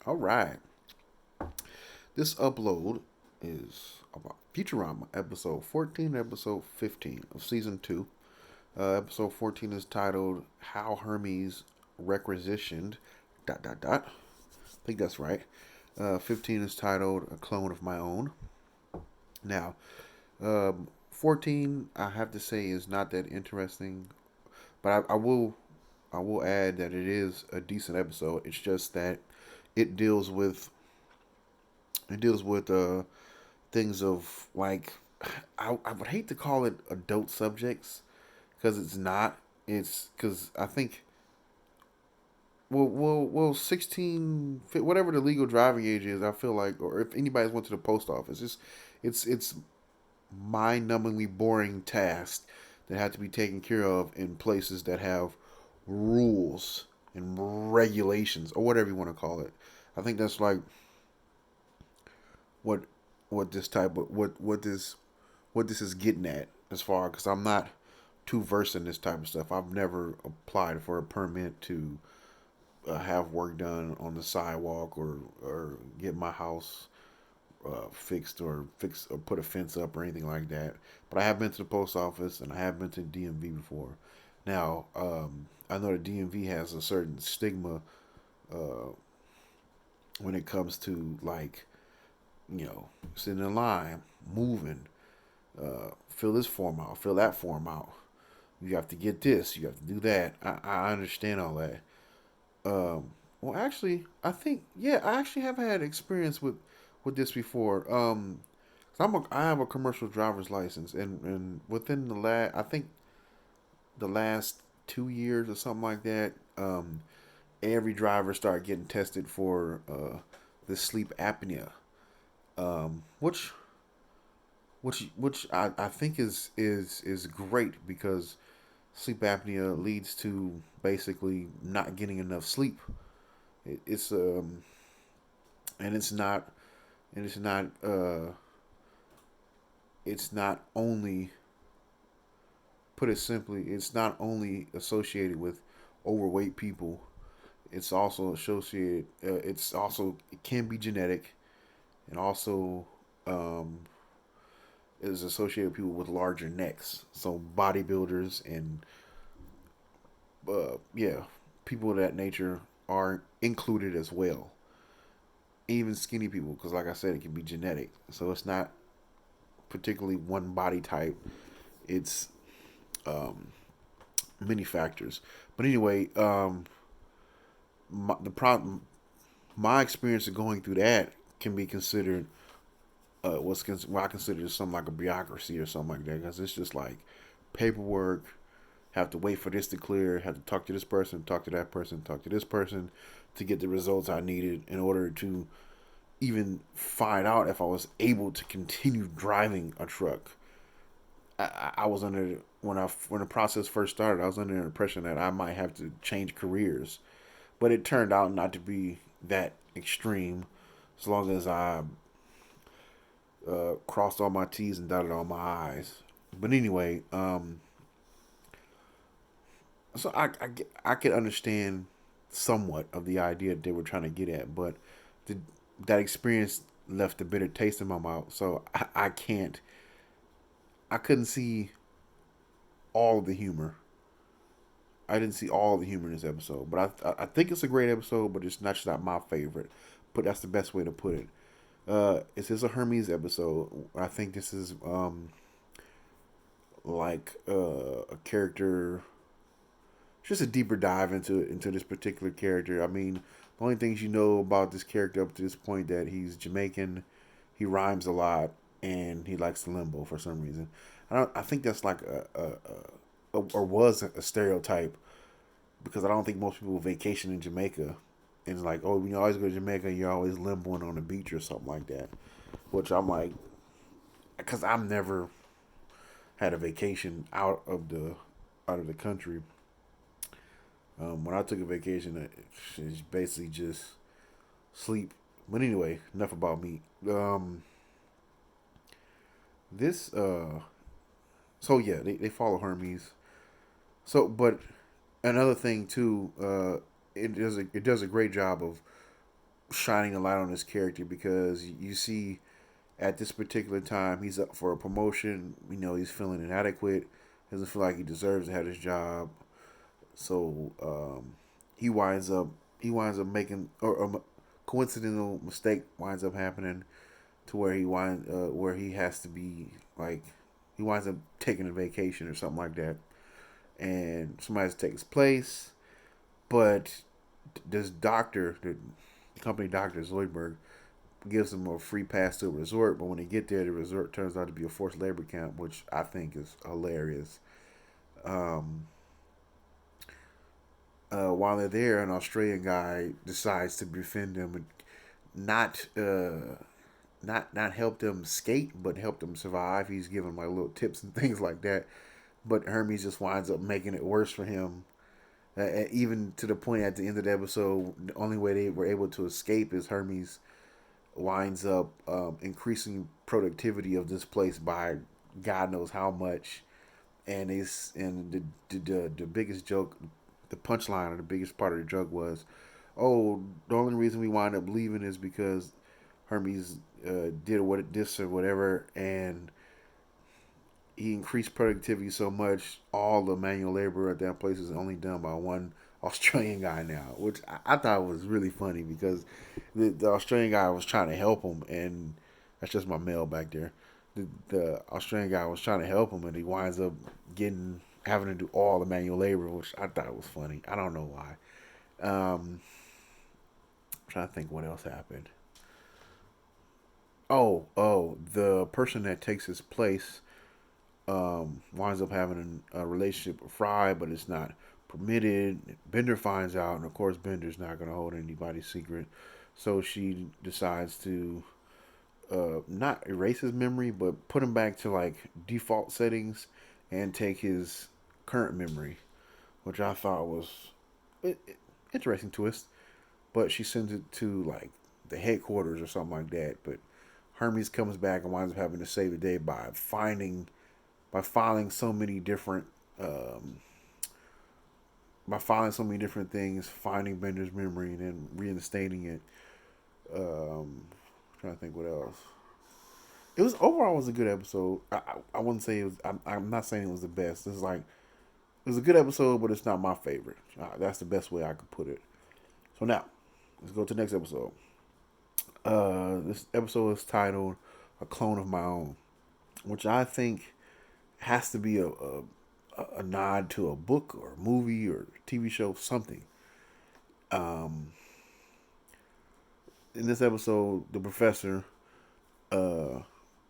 All right. This upload is about Futurama, episode 14, episode 15 of season 2. Episode 14 is titled How Hermes Requisitioned. Dot dot dot. I think that's right. 15 is titled A Clone of My Own. Now, 14, I have to say, is not that interesting, but I will add that it is a decent episode. It's just that it deals with it deals with things of like I would hate to call it adult subjects because it's not. It's because I think 16, whatever the legal driving age is. I feel like, or if anybody's went to the post office, it's mind-numbingly boring tasks that have to be taken care of in places that have rules and regulations or whatever you want to call it. I think that's like what what this type of what this is getting at as far because I'm not too versed in this type of stuff. I've never applied for a permit to have work done on the sidewalk or get my house fixed or put a fence up or anything like that. But I have been to the post office and I have been to the DMV before. Now, I know the DMV has a certain stigma uh, when it comes to like sitting in line, moving, fill this form out, fill that form out. You have to get this, you have to do that. I understand all that. Well, actually, I think yeah, I actually have had experience with this before. I have a commercial driver's license, and within I think the last 2 years or something like that, every driver started getting tested for the sleep apnea, which I think is great because sleep apnea leads to basically not getting enough sleep. It's and it's not and it's not only put it simply, it's not only associated with overweight people. It's also associated. It can be genetic, and also um, is associated with people with larger necks. So bodybuilders and yeah, people of that nature are included as well. Even skinny people, because like I said, it can be genetic. So it's not particularly one body type. It's um, many factors. But anyway, the problem, my experience of going through that can be considered what I consider something like a bureaucracy or something like that, because it's just like paperwork. Have to wait for this to clear. Have to talk to this person, talk to that person, talk to this person to get the results I needed in order to even find out if I was able to continue driving a truck. I was under when the process first started. I was under the impression that I might have to change careers, but it turned out not to be that extreme. As long as I crossed all my T's and dotted all my I's. But anyway, so I could understand somewhat of the idea that they were trying to get at, but the, that experience left a bitter taste in my mouth. So I can't, I couldn't see all the humor. I didn't see all the humor in this episode, but I think it's a great episode, but it's not my favorite. But that's the best way to put it. This is a Hermes episode. I think this is like a character, just a deeper dive into this particular character. I mean, the only things you know about this character up to this point that he's Jamaican, he rhymes a lot, and he likes the limbo for some reason. I think that's like or was a stereotype because I don't think most people vacation in Jamaica. And it's like, oh, when you always go to Jamaica, you're always limboing on the beach or something like that. Which I'm like, because I've never had a vacation out of the country. When I took a vacation, it's basically just sleep. But anyway, enough about me. This so yeah, they follow Hermes. So, but another thing too, it does a great job of shining a light on his character because you see at this particular time he's up for a promotion. You know, he's feeling inadequate, doesn't feel like he deserves to have his job. So he winds up making or a coincidental mistake winds up happening to where where he has to be like he winds up taking a vacation or something like that, and somebody has to take his place. But this doctor, the company doctor Zoidberg, gives them a free pass to a resort. But when they get there, the resort turns out to be a forced labor camp, which I think is hilarious. Um, while they're there, an Australian guy decides to befriend them and not not help them escape, but help them survive. He's giving like little tips and things like that. But Hermes just winds up making it worse for him. Even to the point at the end of the episode, the only way they were able to escape is Hermes winds up increasing productivity of this place by God knows how much. And the biggest joke, the punchline or the biggest part of the joke was, oh, the only reason we wind up leaving is because Hermes did this or whatever, and he increased productivity so much. All the manual labor at that place is only done by one Australian guy now, which I thought was really funny because the Australian guy was trying to help him, and that's just my mail back there. The Australian guy was trying to help him, and he winds up getting having to do all the manual labor, which I thought was funny. I don't know why. I'm trying to think what else happened. Oh, the person that takes his place winds up having a relationship with Fry, but it's not permitted. Bender finds out, and of course, Bender's not going to hold anybody's secret. So she decides to not erase his memory, but put him back to like default settings and take his current memory, which I thought was an interesting twist. But she sends it to like the headquarters or something like that. But Hermes comes back and winds up having to save the day by filing so many different um, by filing so many different things, finding Bender's memory and then reinstating it. Trying to think what else. It was overall was a good episode. I wouldn't say it was. I'm not saying it was the best. It's like it was a good episode, but it's not my favorite. That's the best way I could put it. So now, let's go to the next episode. This episode is titled "A Clone of My Own," which I think has to be a nod to a book or a movie or TV show, something. Um, in this episode, the professor uh,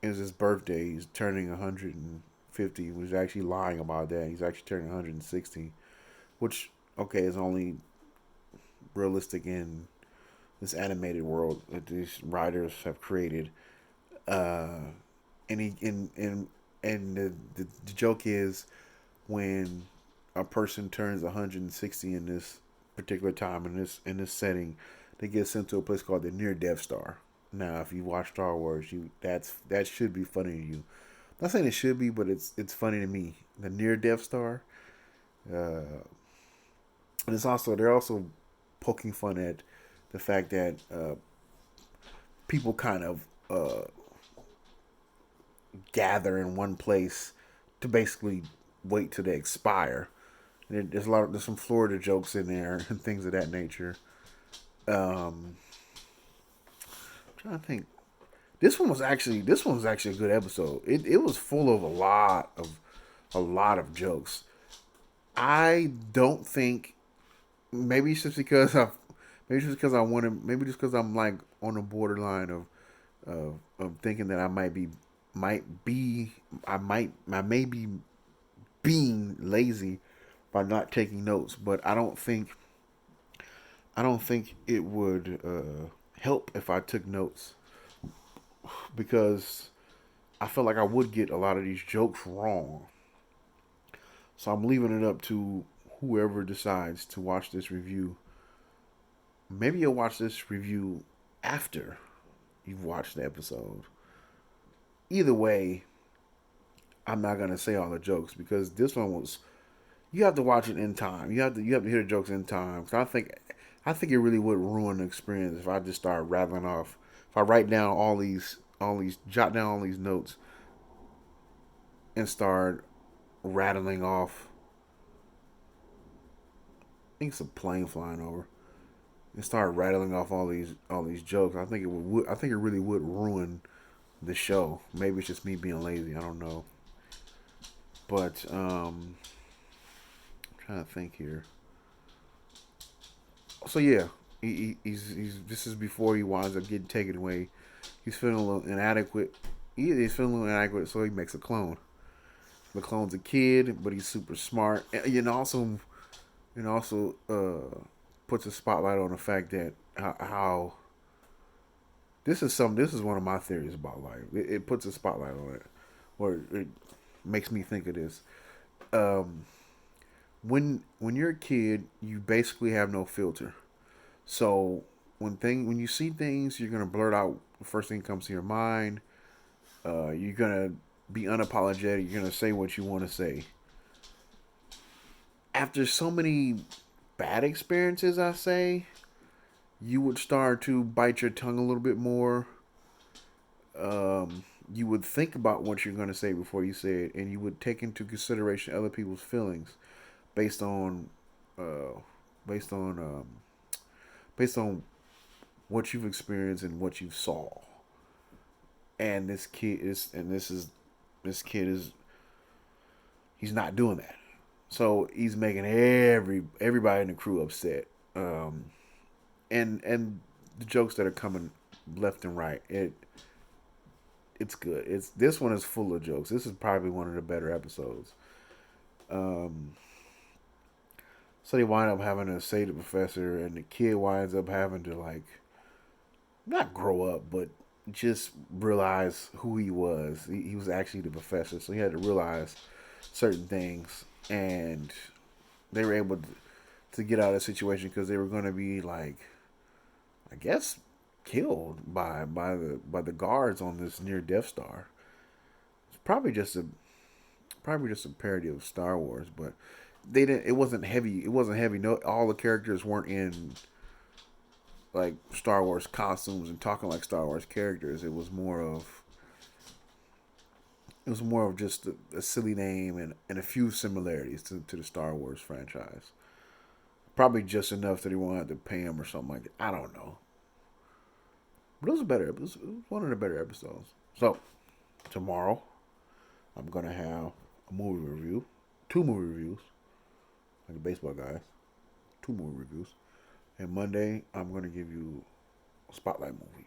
is his birthday. He's turning 150. He was actually lying about that. He's actually turning 160, which okay is only realistic in this animated world that these writers have created. Uh, and he and the joke is when a person turns 160 in this particular time in this setting, they get sent to a place called the Near Death Star. Now, if you watch Star Wars, that should be funny to you. I'm not saying it should be, but it's funny to me. The Near Death Star, and it's also they're also poking fun at the fact that people kind of gather in one place to basically wait till they expire. There's some Florida jokes in there and things of that nature. I'm trying to think. This one was actually a good episode. It was full of a lot of jokes. I don't think maybe it's just because I want to maybe just because I'm like on the borderline of thinking that might be I may be being lazy by not taking notes, but I don't think it would help if I took notes because I feel like I would get a lot of these jokes wrong. So I'm leaving it up to whoever decides to watch this review. Maybe you'll watch this review after you've watched the episode. Either way, I'm not gonna say all the jokes because this one was. You have to watch it in time. You have to hear the jokes in time. Cause I think I think it really would ruin the experience if I just start rattling off. If I write down jot down all these notes and start rattling off. I think it's a plane flying over. And start rattling off all these jokes. I think it would. I think it really would ruin the show. Maybe it's just me being lazy. I don't know. But I'm trying to think here. So yeah, he's this is before he winds up getting taken away. He's feeling a little inadequate. He's feeling a little inadequate, so he makes a clone. The clone's a kid, but he's super smart. And also puts a spotlight on the fact that how this is one of my theories about life. It puts a spotlight on it, or it makes me think of this. Um, when you're a kid, you basically have no filter. So when you see things, you're gonna blurt out the first thing that comes to your mind. You're gonna be unapologetic. You're gonna say what you want to say. After so many bad experiences, I say you would start to bite your tongue a little bit more. You would think about what you're gonna say before you say it, and you would take into consideration other people's feelings based on, uh, based on, based on what you've experienced and what you saw. And this kid is he's not doing that. So he's making everybody in the crew upset. And the jokes that are coming left and right, it's good. It's this one is full of jokes. This is probably one of the better episodes. Um, so they wind up having to say the professor, and the kid winds up having to like not grow up, but just realize who he was. He was actually the professor, so he had to realize certain things, and they were able to get out of the situation because they were going to be like, I guess, killed by the guards on this near Death Star. It's probably just a parody of Star Wars, but they didn't. It wasn't heavy. It wasn't heavy. No, all the characters weren't in like Star Wars costumes and talking like Star Wars characters. It was more of just a silly name and a few similarities to the Star Wars franchise. Probably just enough that he wanted to pay him or something like that. I don't know. But it was one of the better episodes. So tomorrow I'm gonna have a movie review, two movie reviews, like the baseball guys, two movie reviews, and Monday I'm gonna give you a spotlight movie.